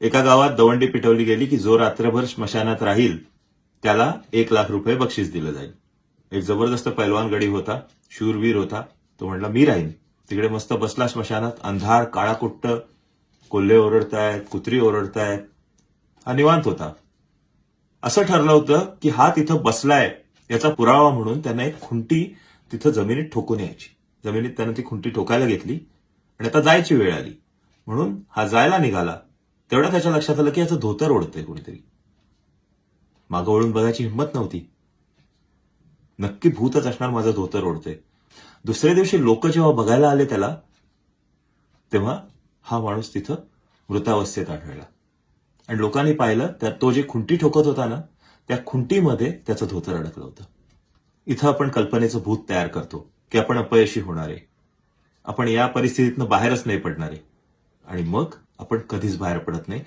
एका गावात दवंडी पिटवली गेली की जो रात्रभर स्मशानात राहील त्याला 1,00,000 रुपये बक्षीस दिलं जाईल. एक जबरदस्त पैलवान गडी होता, शूरवीर होता. तो म्हणला मी राहीन. तिकडे मस्त बसला स्मशानात, अंधार, काळाकुट्ट, कोल्हे ओरडतायत, कुत्री ओरडतायत. हा निवांत होता. असं ठरलं होतं की हा तिथं बसलाय याचा पुरावा म्हणून त्यांना एक खुंटी तिथं जमिनीत ठोकून यायची. जमिनीत त्यानं ती खुंटी ठोकायला घेतली आणि आता जायची वेळ आली. म्हणून हा जायला निघाला. तेवढ्या त्याच्या लक्षात आलं की याचं धोतर ओढतंय कोणीतरी. मागं वळून बघायची हिंमत नव्हती. नक्की भूतच असणार माझं धोतर ओढतंय. दुसऱ्या दिवशी लोक जेव्हा बघायला आले त्याला, तेव्हा हा माणूस तिथं मृतावस्थेत आढळला. आणि लोकांनी पाहिलं तर तो जे खुंटी ठोकत होता ना, त्या खुंटीमध्ये त्याचं धोतर अडकलं होतं. इथं आपण कल्पनेचं भूत तयार करतो की आपण अपयशी होणार आहे, आपण या परिस्थितीतनं बाहेरच नाही पडणार आहे. आणि मग आपण कधीच बाहेर पडत नाही.